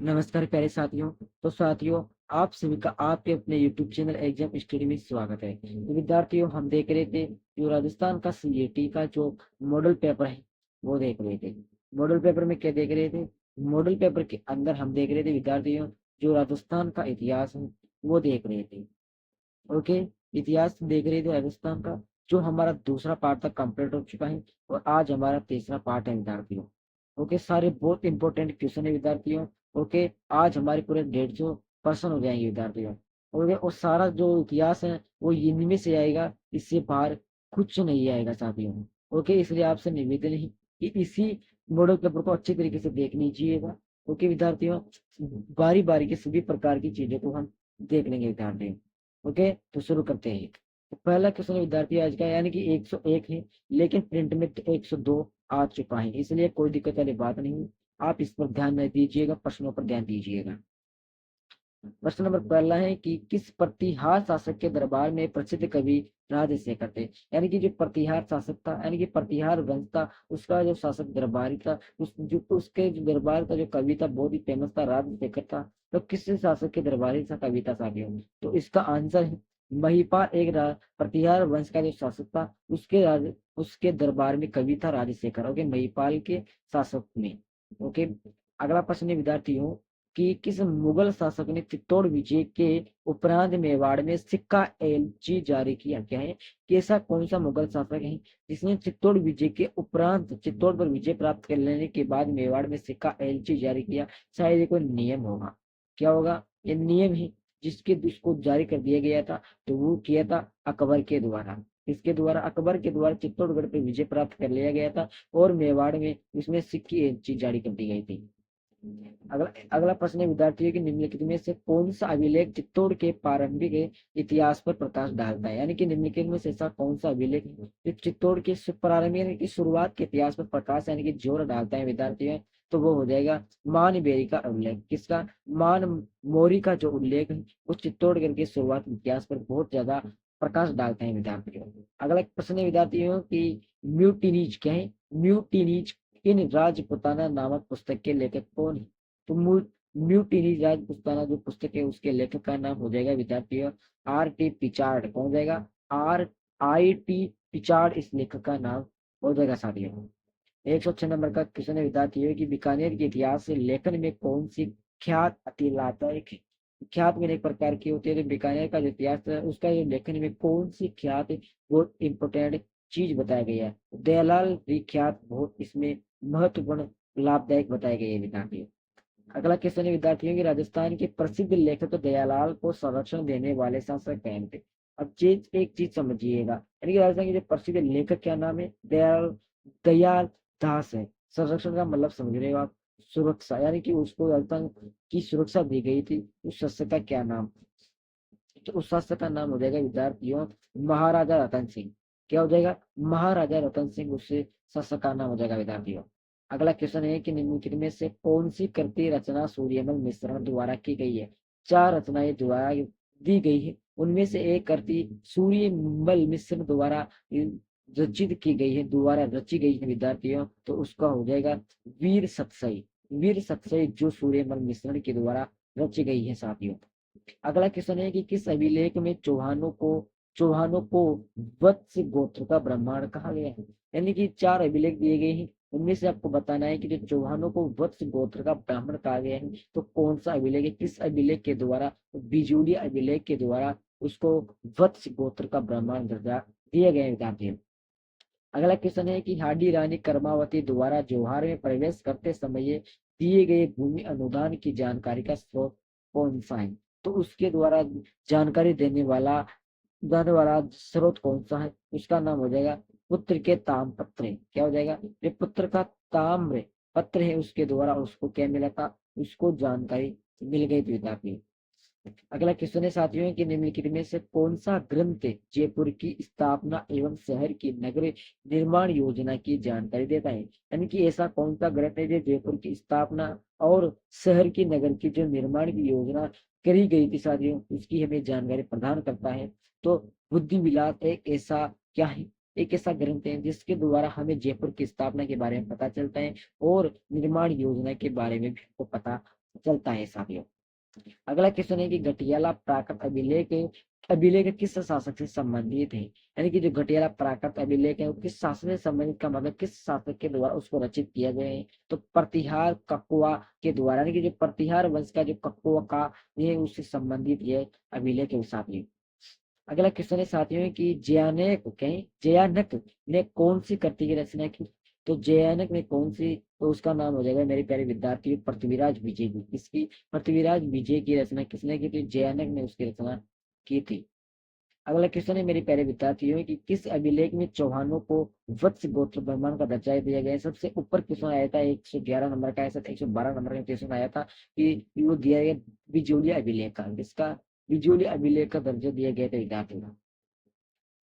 नमस्कार प्यारे साथियों। तो साथियों, आप सभी का आपके अपने YouTube चैनल एग्जाम स्टडी में स्वागत है। तो विद्यार्थियों, हम देख रहे थे जो राजस्थान का सीएटी का जो मॉडल पेपर है वो देख रहे थे। मॉडल पेपर में क्या देख रहे थे? मॉडल पेपर के अंदर हम देख रहे थे विद्यार्थियों, जो राजस्थान का इतिहास है वो देख रहे थे। ओके, इतिहास देख रहे थे राजस्थान का। जो हमारा दूसरा पार्ट तक कंप्लीट हो चुका है और आज हमारा तीसरा पार्ट है विद्यार्थियों। ओके, सारे बहुत इंपॉर्टेंट क्वेश्चन है विद्यार्थियों। ओके, आज हमारे पूरे 150 हो जाएंगे विद्यार्थियों। ओके, और सारा जो इतिहास है वो इनमें से आएगा, इससे बाहर कुछ नहीं आएगा साथियों। ओके, इसलिए आपसे निवेदन है कि इसी मॉडल पेपर को अच्छे तरीके से देख लीजिएगा। ओके विद्यार्थियों, बारी बारी के सभी प्रकार की चीजों को हम देख लेंगे विद्यार्थियों। ओके, तो शुरू करते हैं। तो पहला क्वेश्चन विद्यार्थी आज का, यानी कि 101 है, लेकिन प्रिंट में 102 आ चुका है, इसलिए कोई दिक्कत वाली बात नहीं। आप इस पर ध्यान नहीं दीजिएगा, प्रश्नों पर ध्यान दीजिएगा। प्रश्न नंबर पहला है कि किस प्रतिहार शासक के दरबार में प्रसिद्ध कवि राजशेखर थे? यानी कि जो प्रतिहार शासक था, यानी कि प्रतिहार वंश था, उसका जो शासक दरबारी था, उसके जो दरबार का जो कवि था बहुत ही फेमस था, राजशेखर था। तो किस शासक के दरबारी सा कवि था साथियों? तो इसका आंसर है महिपाल। प्रतिहार वंश का जो शासक था उसके दरबार में कवि था राजशेखर। ओके, महिपाल के शासक में। ओके, अगला प्रश्न है विद्यार्थियों कि किस मुगल शासक ने चित्तौड़ विजय के उपरांत मेवाड़ में सिक्का एलची जारी किया? क्या है कि ऐसा कौन सा मुगल शासक है जिसने चित्तौड़ विजय के उपरांत, चित्तौड़ पर विजय प्राप्त कर लेने के बाद मेवाड़ में सिक्का एलची जारी किया? शायद ये कोई नियम होगा। क्या होगा? ये नियम है जिसके जिसको जारी कर दिया गया था। तो वो किया था अकबर के द्वारा। इसके द्वारा, अकबर के द्वारा चित्तौड़गढ़ पर विजय प्राप्त कर लिया गया था और मेवाड़ में उसमें सिक्की एलची जारी कर दी गई थी। अगला अगला प्रश्न है विद्यार्थियों की, निम्नलिखित में से कौन सा अभिलेख चित्तौड़ के प्रारंभिक इतिहास पर प्रकाश डालता है? यानी कि निम्नलिखित में से ऐसा कौन सा अभिलेख है जो चित्तौड़ के प्रारंभिक यानी कि शुरुआत के इतिहास पर प्रकाश यानी कि जोर डालता है विद्यार्थियों? तो वो हो जाएगा मानबेरी का उल्लेख। किसका? मान मोरी का जो उल्लेख है वो चित्तौड़गढ़ के शुरुआत इतिहास पर बहुत ज्यादा प्रकाश डालते हैं विद्यार्थियों। अगला प्रश्न है विद्यार्थियों की, म्यूटिनीज क्या है? म्यूटिनीज इन राजपुताना नामक पुस्तक के लेखक कौन है? तो म्यूटिनी राजपुताना जो पुस्तक है उसके लेखक का नाम हो जाएगा विद्यार्थियों R.T. पिचार्ड। कौन हो जाएगा? R.I.T. पिचार्ड इस लेखक का नाम हो जाएगा साथियों। 106 नंबर का क्वेश्चन है विद्यार्थियों की, बीकानेर के इतिहास से लेखन में कौन सी ख्यात अतिलातक है? ख्यात में एक प्रकार की होती है, तो बीकानेर का जो इतिहास है उसका जो लेखन में कौन सी ख्यात है वो इम्पोर्टेंट चीज बताया गया है? दयालाल विख्यात बहुत इसमें महत्वपूर्ण लाभदायक बताए गए हैं विद्यार्थियों। अगला क्वेश्चन है विद्यार्थियों की, राजस्थान के प्रसिद्ध लेखक दयालाल को संरक्षण देने वाले शासक कौन थे? अब चीज एक चीज समझिएगा, यानी कि राजस्थान के जो प्रसिद्ध लेखक क्या नाम है? दयाल दयाल दास है। संरक्षण का मतलब समझ रहे हो आप? सुरक्षा, यानी कि उसको राजस्थान की सुरक्षा दी गई थी। उस शासक का क्या नाम? तो उस शासक का नाम हो जाएगा विद्यार्थियों महाराजा रतन सिंह। क्या हो जाएगा? महाराजा रतन सिंह उससे शासक का नाम हो जाएगा विद्यार्थियों। अगला क्वेश्चन है कि निम्नलिखित में से कौन सी कृति रचना सूर्यमल मिश्रण द्वारा की गई है? चार रचनाएं द्वारा दी गई है, उनमें से एक कृति सूर्यमल मिश्रण द्वारा रचित की गई है, द्वारा रची गई है विद्यार्थियों। तो उसका हो जाएगा वीर सतसई। वीर सतसई जो सूर्यमल मिश्रण के द्वारा रची गई है साथियों। अगला क्वेश्चन है कि किस अभिलेख में चौहानों को वत्स गोत्र का ब्राह्मण कहा गया है? यानी कि चार अभिलेख दिए गए हैं, उनमें से आपको बताना है कि जो चौहानों को वत्स गोत्र का ब्राह्मण कहा गया है तो कौन सा अभिलेख है? किस अभिलेख के द्वारा? बिजुली अभिलेख के द्वारा उसको वत्स गोत्र का ब्राह्मण दर्जा दिया गया विद्यार्थी। अगला क्वेश्चन है कि हाडी रानी कर्मावती द्वारा जौहार में प्रवेश करते समय दिए गए भूमि अनुदान की जानकारी का स्रोत कौन सा है? तो उसके द्वारा जानकारी देने वाला स्रोत कौन सा है? उसका नाम हो जाएगा पुत्र के ताम पत्र। क्या हो जाएगा? ये पुत्र का ताम्र पत्र है, उसके द्वारा उसको क्या मिला था? उसको जानकारी मिल गई थी। अगला क्वेश्चन है साथियों कि निम्नलिखित में से कौन सा ग्रंथ जयपुर की स्थापना एवं शहर की नगर निर्माण योजना की जानकारी देता है? यानी कि ऐसा कौन सा ग्रंथ है जो जयपुर की स्थापना और शहर की नगर की जो निर्माण की योजना करी गई थी साथियों उसकी हमें जानकारी प्रदान करता है? तो बुद्धि विलास एक ऐसा क्या है? एक ऐसा ग्रंथ है जिसके द्वारा हमें जयपुर की स्थापना के बारे में पता चलता है और निर्माण योजना के बारे में भी हमको पता चलता है साथियों। अगला क्वेश्चन है कि घटियाला प्राकृत अभिलेख किस शासक से संबंधित है, यानी कि जो घटियाला प्राकृत अभिलेख है वो किस शासक से संबंधित का मतलब किस शासक के द्वारा उसको रचित किया गया है, तो प्रतिहार ककुआ के द्वारा, यानी कि जो प्रतिहार वंश का जो ककुआ का ये उससे संबंधित ये अभिलेख है साथियों। अगला क्वेश्चन है साथियों कि जयानक ने कौन सी कृति की रचना की, तो जयानक ने कौन सी, तो उसका नाम हो जाएगा मेरे प्यारे विद्यार्थियों पृथ्वीराज विजय की। किसकी? पृथ्वीराज विजय की रचना किसने की थी? जयानक ने उसकी रचना की थी। अगला क्वेश्चन है मेरे प्यारे विद्यार्थियों कि किस अभिलेख में चौहानों को वत्स गोत्र ब्राह्मण का दर्जा दिया गया है? सबसे ऊपर क्वेश्चन आया था 111 नंबर का, ऐसा 112 नंबर का क्वेश्चन आया था कि वो दिया गया बिजोली अभिलेख का, जिसका बिजोली अभिलेख का दर्जा दिया गया था विद्यार्थियों को।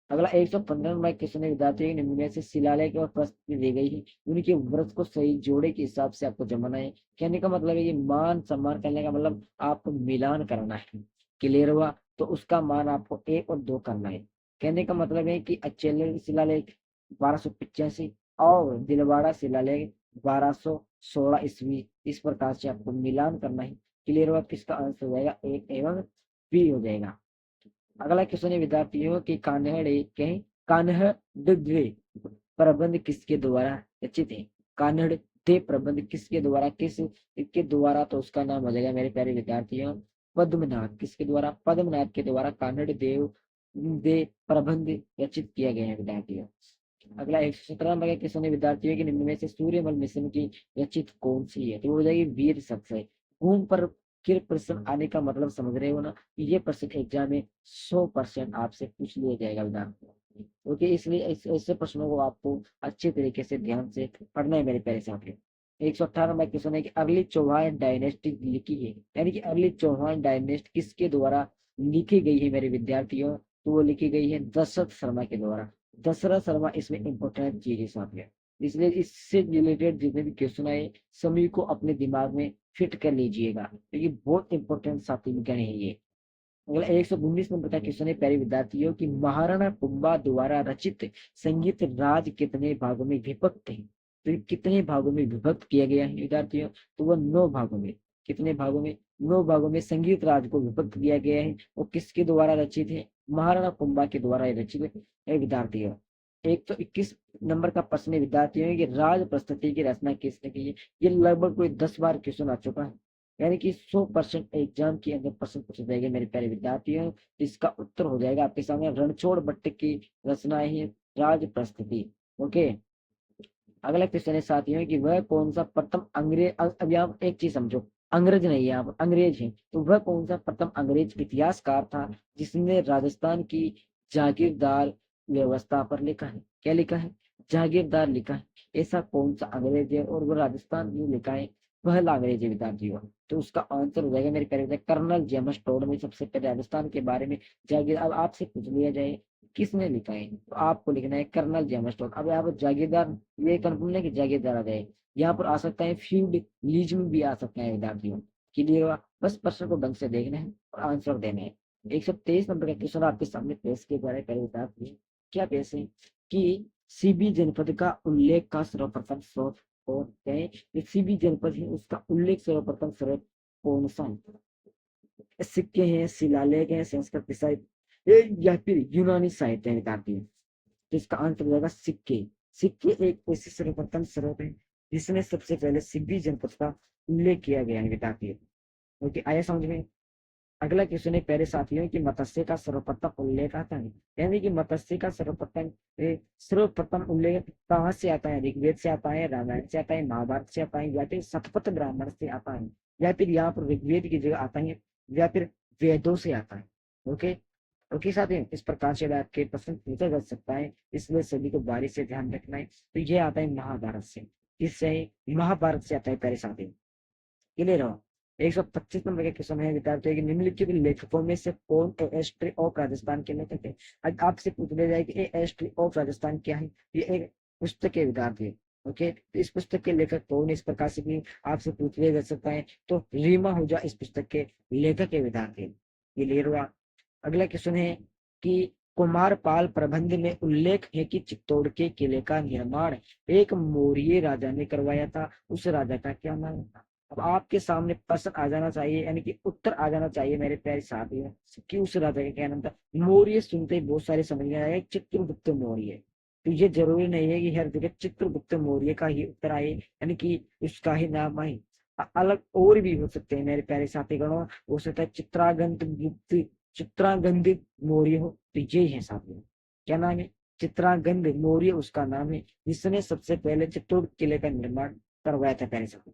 अगला 115 नंबर क्वेश्चन है विद्यार्थियों के निम्न में से शिलालेख और प्रश्न दी गई है, उनके व्रत को सही जोड़े के हिसाब से आपको जमाना है। कहने का मतलब है ये मान सम्मान करने का मतलब आपको मिलान करना है। क्लियर हुआ? तो उसका मान आपको 1 और 2 करना है। कहने का मतलब है कि अचेल शिलालेख 1285 और दिलवाड़ा शिलालेख 1216 ईस्वी, इस प्रकार से आपको मिलान करना है। क्लियर हुआ? किसका आंसर हो जाएगा? 1 एवं बी हो जाएगा। अगला क्वेश्चन है विद्यार्थियों की कान्हड़ द्वे प्रबंध किसके द्वारा रचित है? कान्हड़ दे प्रबंध किसके द्वारा, किस के द्वारा, तो उसका नाम हो जाएगा मेरे प्यारे विद्यार्थियों पद्मनाथ। किसके द्वारा? पद्मनाथ के द्वारा कान्हड़ देव दे प्रबंध रचित किया गया है विद्यार्थियों। अगला 117 नंबर का क्वेश्चन है विद्यार्थियों के निम्न में से सूर्यमल मिशन की रचित कौन सी है, तो वो हो जाएगी वीर शख्स है। घूम पर किर प्रश्न आने का मतलब समझ रहे हो ना, ये प्रश्न एग्जाम में 100% आपसे पूछ लिया जाएगा विद्यार्थियों। ओके, इसलिए ऐसे प्रश्नों को आपको अच्छे तरीके से ध्यान से पढ़ना है मेरे प्यारे साथियों। 118 नंबर क्वेश्चन है कि अगली चौहान डायनेस्टी लिखी है, यानी कि अगली चौहान डायनेस्टी किसके द्वारा लिखी गई है मेरे विद्यार्थियों, तो वो लिखी गई है दशरथ शर्मा के द्वारा। दशरथ शर्मा इसमें इंपॉर्टेंट चीज है साथियों, इसलिए इससे रिलेटेड जितने भी क्वेश्चन आए सभी को अपने दिमाग में फिट कर लीजिएगा, क्योंकि बहुत इंपॉर्टेंट साथी विज्ञान है ये। अगला 119 नंबर का क्वेश्चन है प्यारे विद्यार्थियों की महाराणा कुंभा द्वारा रचित संगीत राज कितने भागों में विभक्त है, तो ये कितने भागों में विभक्त किया गया है विद्यार्थियों, तो वह 9 भागों में। कितने भागों में? 9 भागों में संगीत राज को विभक्त किया गया है। वो किसके द्वारा रचित है? महाराणा कुंभा के द्वारा रचित है विद्यार्थियों। 121 नंबर का प्रश्न है विद्यार्थियों की राज प्रस्तुति की रचना किसने की है? ये लगभग कोई 10 बार क्वेश्चन आ चुका है, यानी कि 100% एग्जाम के अंदर प्रश्न पूछे जाएंगे मेरे प्यारे विद्यार्थियों। इसका उत्तर हो जाएगा आपके सामने रणछोड़ भट्ट की रचना है राज प्रस्तुति। ओके, अगला क्वेश्चन है साथियों कि वह कौन सा प्रथम अंग्रेज, अभी आप एक चीज समझो, अंग्रेज नहीं है, आप अंग्रेज हैं, तो वह कौन सा प्रथम अंग्रेज इतिहासकार था जिसने राजस्थान की जागीरदार व्यवस्था पर लिखा है? क्या लिखा है? जागीरदार लिखा है। ऐसा कौन सा अंग्रेज है और वो राजस्थान में लिखा है? पहला अंग्रेज है विद्यार्थियों। तो उसका आंसर हो जाएगा मेरे प्यारे विद्यार्थी कर्नल जेम्स टोड ने सबसे पहले राजस्थान के बारे में जागीर, अब आपसे पूछ लिया जाए किसने लिखा है, तो आपको लिखना है कर्नल जेम्स टोड। अब यहाँ पर जागीरदार ये कंफर्म नहीं कि जागीरदार आ जाए, यहाँ पर आ सकता है फ्यूड लीज में भी आ सकता है विद्यार्थियों। क्लियर हुआ? बस प्रश्न को ढंग से देखना है और आंसर देना है। 123 नंबर का क्वेश्चन आपके सामने पेश के द्वारा पहले विद्यार्थी क्या पेश है कि सीबी जनपद का उल्लेख का सर्वप्रथम स्रोत कौन है? सीबी जनपद है उसका उल्लेख सर्वप्रथम स्रोत कौन सा है? सिक्के हैं, शिलालेख हैं, संस्कृत साहित्य या फिर यूनानी साहित्य है विद्यार्थी। तो इसका आंसर हो जाएगा सिक्के। सिक्के एक ऐसे सर्वप्रथम स्रोत है जिसने सबसे पहले सिब्बी जनपद का उल्लेख किया गया है विद्यार्थी। ओके, आया समझ में? अगला क्वेश्चन है प्यारे साथियों की मत्स्य का सर्वप्रथम उल्लेख आता है, यानी कि मत्स्य का सर्वप्रथम उल्लेख कहाँ से आता है? ऋग्वेद से आता है, रामायण से आता है, महाभारत से आता है, या फिर शतपथ ब्राह्मण से आता है, या फिर यहाँ पर ऋग्वेद की जगह आता है, या फिर वेदों से आता है। ओके, ओके साथियों, इस प्रकार से आपके प्रश्न पूछा जा सकता है, इसलिए सभी को बारी से ध्यान रखना है। तो ये आता है महाभारत से, किससे? महाभारत से आता है प्यारे साथियों। क्लियर हो? 125 नंबर का क्वेश्चन है विद्यार्थियों की निम्नलिखित लेखकों में से कौन हिस्ट्री ऑफ राजस्थान के लेखक है? आज आपसे पूछ लिया जाए कि हिस्ट्री ऑफ राजस्थान क्या है? ये एक पुस्तक है विद्यार्थी। ओके, तो इस पुस्तक के लेखक कौन? इस प्रकार से भी आपसे पूछ लिया जा सकता है। तो रीमा आहूजा इस पुस्तक के लेखक है विद्यार्थी। क्लियर हुआ? अगला क्वेश्चन है कि कुमारपाल प्रबंध में उल्लेख है कि चित्तौड़ के किले का निर्माण एक मौर्य राजा ने करवाया था, उस राजा का क्या नाम था? अब आपके सामने प्रश्न आ जाना चाहिए, यानी कि उत्तर आ जाना चाहिए मेरे प्यारे साथियों कि उस राजा का क्या नाम था। मौर्य सुनते ही बहुत सारे समझ में आएगा चित्रगुप्त मौर्य। तो ये जरूरी नहीं है कि हर जगह चित्रगुप्त मौर्य का ही उत्तर आए, यानी कि उसका ही नाम आए। अलग और भी हो सकते हैं मेरे प्यारे साथीगणों, हो सकता है चित्रागंत गुप्त, चित्रागंध मौर्य हो। तो ये है साथियों, क्या नाम है, चित्रागंध मौर्य उसका नाम है, जिसने सबसे पहले चित्तौड़ किले का निर्माण करवाया था प्यारे साथियों।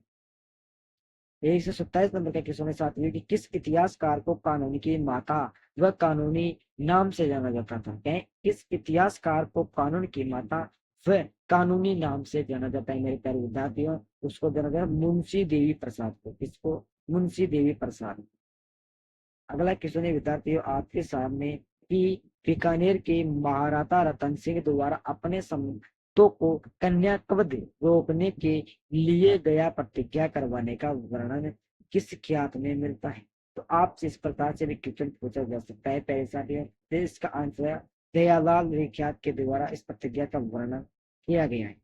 127 नंबर का क्वेश्चन है साथियों कि किस इतिहासकार को कानूनी की माता व कानूनी नाम से जाना जाता था। क्या है? किस इतिहासकार को कानून की माता व कानूनी नाम से जाना जाता है मेरे प्यारे विद्यार्थियों। उसको जाना जाता है मुंशी देवी प्रसाद को। किसको? मुंशी देवी प्रसाद। अगला क्वेश्चन है विद्यार्थियों आपके सामने कि बीकानेर के महाराजा रतन सिंह द्वारा अपने संतों को कन्याकवध रोकने के लिए गया प्रतिज्ञा करवाने का वर्णन किस ख्यात में मिलता है। तो आपसे इस प्रकार से भी क्वेश्चन पूछा जा सकता है पहले साथियों। तो इसका आंसर है दयालाल रेख्यात के द्वारा इस प्रतिज्ञा का वर्णन किया गया है।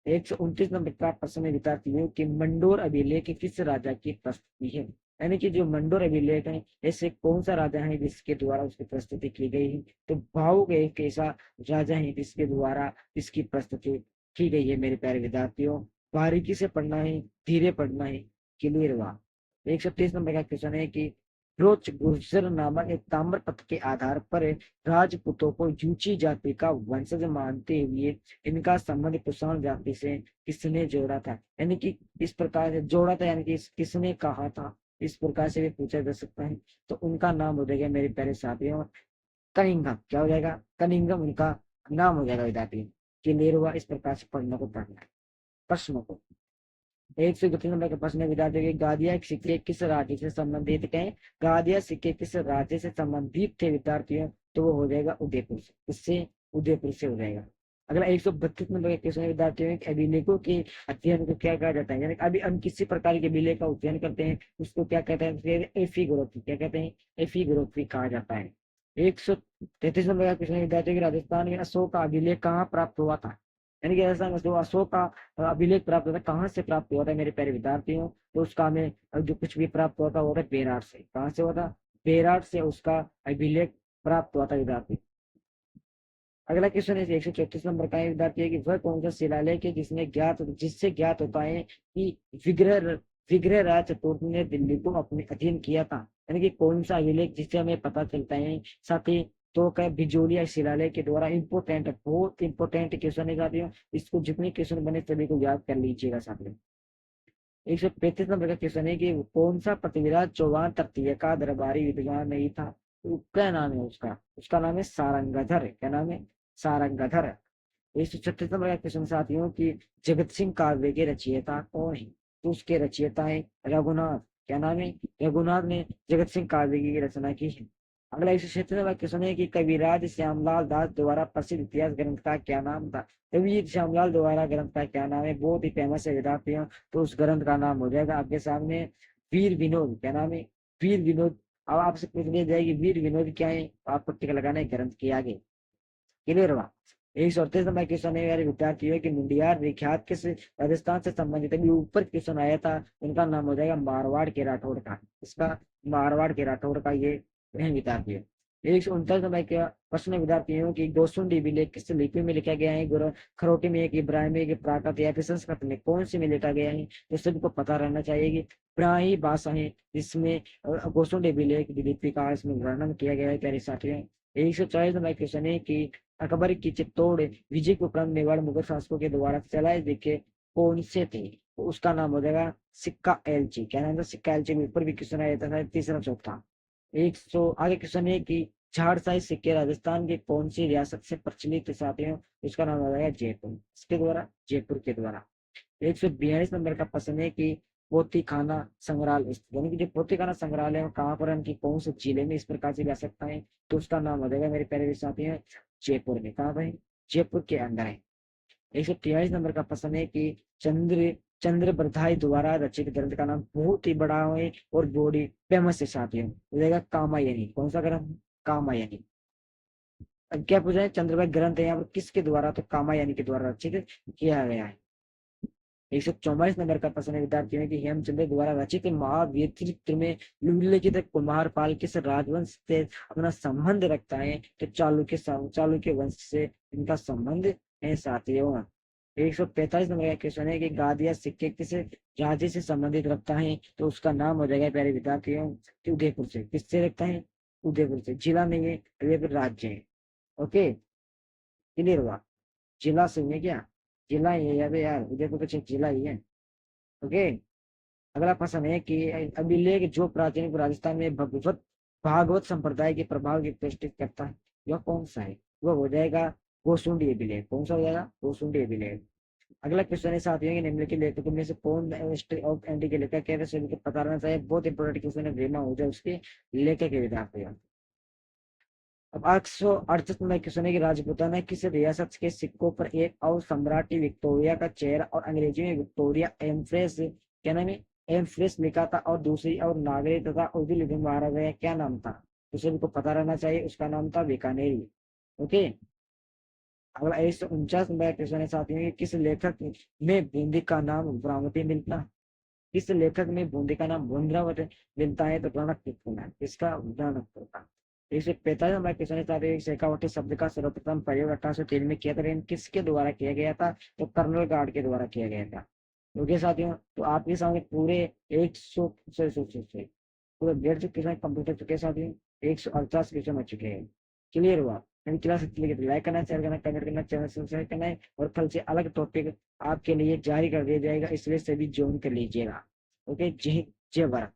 129 नंबर का प्रश्न है विद्यार्थियों कि मंडोर अभिलेख किस राजा की प्रस्तुति है। यानी कि जो मंडोर अभिलेख है ऐसे कौन सा राजा है जिसके द्वारा उसकी प्रस्तुति की गई है। तो भाव एक ऐसा राजा है जिसके द्वारा इसकी प्रस्तुति की गई है मेरे प्यारे विद्यार्थियों। बारीकी से पढ़ना है, धीरे पढ़ना है, क्लियर हुआ। 130 नंबर का क्वेश्चन है कि रोच गुर्जर नामक एक ताम्रपत्र के आधार पर राजपूतों को यूची जाति का वंशज मानते हुए इनका संबंध कुषाण जाति से किसने जोड़ा था। यानी कि इस प्रकार से जोड़ा था, यानी कि किसने कहा था, इस प्रकार से भी पूछा जा सकता है। तो उनका नाम हो जाएगा मेरे प्यारे साथियों कनिंघम। क्या हो जाएगा? कनिंघम उनका नाम हो जाएगा विद्यार्थी। क्लियर हुआ? इस प्रकार से पढ़ने को पढ़ना है प्रश्नों को। 131 नंबर का प्रश्न है विद्यार्थियों के गादिया सिक्के किस राज्य से संबंधित थे। गादिया सिक्के किस राज्य से संबंधित थे विद्यार्थियों। तो वो हो जाएगा उदयपुर से। इससे उदयपुर से हो जाएगा। अगला 132 नंबर का क्वेश्चन है विद्यार्थियों के अभिलेखों के अध्ययन को क्या कहा जाता है। यानी अभी हम किसी प्रकार के अभिलेख का अध्ययन करते हैं उसको क्या कहते हैं? एफिग्राफी। क्या कहते हैं? एफिग्राफी कहा जाता है। 133 नंबर का क्वेश्चन है विद्यार्थियों के राजस्थान में अशोक का अभिलेख कहाँ प्राप्त हुआ था। यानी कि राजस्थान में जो अशोक का अभिलेख प्राप्त होता है कहाँ से प्राप्त हुआ था मेरे प्यारे विद्यार्थियों। तो उसका हमें जो कुछ भी प्राप्त होता है वो है बेराट से। कहाँ से हुआ था? बेराट से उसका अभिलेख प्राप्त हुआ था विद्यार्थी। अगला क्वेश्चन है 134 नंबर का है विद्यार्थी है कि वह कौन सा शिलालेख है जिससे ज्ञात होता है कि विग्रह राज चतुर्थ ने दिल्ली को अपने अधीन किया था। यानी कि कौन सा अभिलेख जिससे हमें पता चलता है। साथ ही तो क्या बिजोलिया शिलालेख के द्वारा इंपोर्टेंट, बहुत इंपोर्टेंट क्वेश्चन है साथियों। इसको जितने क्वेश्चन बने सभी को याद कर लीजिएगा साथियों। 135 नंबर का क्वेश्चन है कि कौन सा पृथ्वीराज चौहान तृतीय का दरबारी विद्वान नहीं था। तो क्या नाम है उसका? उसका नाम है सारंगधर। क्या नाम है? सारंगधर। 136 नंबर का क्वेश्चन साथियों की जगत सिंह काव्य के रचयिता कौन है। तो उसके रचयिता है रघुनाथ। क्या नाम है? रघुनाथ ने जगत सिंह काव्य की रचना की है। अगला 136 नंबर क्वेश्चन है कि कविराज श्यामलाल दास द्वारा प्रसिद्ध इतिहास ग्रंथ का क्या नाम था। कवि श्यामलाल द्वारा ग्रंथ का क्या नाम है? बहुत ही फेमस है विद्यार्थियों। तो उस ग्रंथ का नाम हो जाएगा आपके सामने वीर विनोद। क्या नाम है? वीर विनोद। अब आपसे पूछ लिया जाएगी वीर विनोद क्या है, तो आपको टिक लगाना है ग्रंथ के आगे। क्लियर हुआ? 138 नंबर क्वेश्चन है यार विद्यार्थियों की मुंडियार विख्यात किस राजस्थान से संबंधित है। ऊपर क्वेश्चन आया था उनका नाम हो जाएगा मारवाड़ के राठौड़ का। इसका मारवाड़ के राठौड़ का ये है विद्यार्थियों। 139 नंबर का प्रश्न विद्यार्थियों की गोसुंडी विलेख किस लिपि में लिखा गया है। गुरु खरोटी में, एक इब्राहिमी, एक प्राकृत या फिर संस्कृत में, कौन सी में लिखा गया है। तो सबको पता रहना चाहिए कि ब्राह्मी भाषा है जिसमें गोसुंडी विलेख लिपि का इसमें वर्णन किया गया है प्यारे साथियों। 140 नंबर क्वेश्चन है कि अकबर की चित्तौड़ विजय को क्रम मेवाड़ मुगल शासकों के द्वारा चलाए दिखे कौन से थे। तो उसका नाम हो जाएगा सिक्का एलची। क्या नाम था? सिक्का एलची में ऊपर भी क्वेश्चन आया था तीसरा चौथा। 100 आगे क्वेश्चन है कि झाड़साई सिक्के राजस्थान के कौन सी रियासत से प्रचलित थे साथियों। उसका नाम हो जाएगा जयपुर। इसके द्वारा, जयपुर के द्वारा। 142 नंबर का प्रश्न है कि पोथी खाना संग्रहालय, यानी कि जो पोथी खाना संग्रहालय है कहाँ पर, उनकी कौन से जिले में इस प्रकार से जा सकता है। तो उसका नाम हो जाएगा मेरे प्यारे साथी हैं जयपुर में। कहाँ पर है? जयपुर के अंदर है। 143 नंबर का प्रश्न है कि चंद्र बरधाई द्वारा रचित ग्रंथ का नाम बहुत ही बड़ा है और बॉडी फेमस है साथियों, हो जाएगा कामायनी। कौन सा ग्रंथ? कामायनी। अब क्या पूछा है? चंद्रभाई ग्रंथ है यहाँ पर किसके द्वारा, तो कामायनी के द्वारा रचित किया गया है। 144 नंबर का प्रश्न है विद्यार्थियों की हेमचंद्र द्वारा रचित महावीर में निम्नलिखित कुमारपाल किस राजवंश से अपना संबंध रखता है? तो चालुक्य वंश से इनका संबंध है साथियों। 145 नंबर का क्वेश्चन है कि गादिया सिक्के किस राज्य से संबंधित रखता है? तो उसका नाम हो जाएगा प्यारे विद्यार्थियों उदयपुर से। किससे रखता है? उदयपुर से। जिला नहीं है, उदयपुर राज्य है। ओके, क्लियर हुआ? जिला से है क्या? जिला ही है यार, उदयपुर का जिला ही है। ओके, अगला प्रश्न है कि अभिलेख जो प्राचीन राजस्थान में भगवत भागवत संप्रदाय के प्रभाव की पुष्टि करता है, यह कौन सा है? वह हो जाएगा गोसुंडी अभिलेख। कौन सा हो जाएगा? गोसुंडी अभिलेख। अगला क्वेश्चन है साथियों के निम्नलिखित लेखकों में से कौन हिस्ट्री ऑफ इंडिया के लेखक है? सभी को पता रहना चाहिए, बहुत इंपॉर्टेंट क्वेश्चन है, रेमा हो जाए उसके लेखक के विद्यार्थी। अब 868 में क्वेश्चन है कि राजपूताना किस रियासत के सिक्कों पर एक और सम्राटी विक्टोरिया का चेहरा और अंग्रेजी में विक्टोरिया एम्प्रेस क्या नाम है? एम्प्रेस लिखा था, और दूसरी और नागरिक तथा उर्दू लिपि में मारा गया क्या नाम था? तो सभी को पता रहना चाहिए, उसका नाम था बीकानेरी। ओके, अगला 149 नंबर क्वेश्चन है साथियों कि किस लेखक में बूंदी का नाम भ्रामती मिलता है? किस लेखक में बूंदी का नाम भूंद्रावती मिलता है? तो रणक है इसका रणक होता। 145 नंबर क्वेश्चन है साथियों शेखावटी शब्द का सर्वप्रथम प्रयोग 1803 में किया था, लेकिन किसके द्वारा किया गया था? तो कर्नल गार्ड के द्वारा किया गया था। ओके साथियों, तो आपके सामने पूरे 100 पूरे 150 क्वेश्चन कंप्लीट हो चुके हैं साथियों। 148 क्वेश्चन हो चुके हैं। क्लियर हुआ? मेरी क्लास अच्छी लगी तो लाइक करना, शेयर करना, कमेंट करना, चैनल सब्सक्राइब करना है, और कल से अलग टॉपिक आपके लिए जारी कर दिया जाएगा, इसलिए सभी ज्वाइन कर लीजिएगा। ओके, जय हिंद, जय भारत।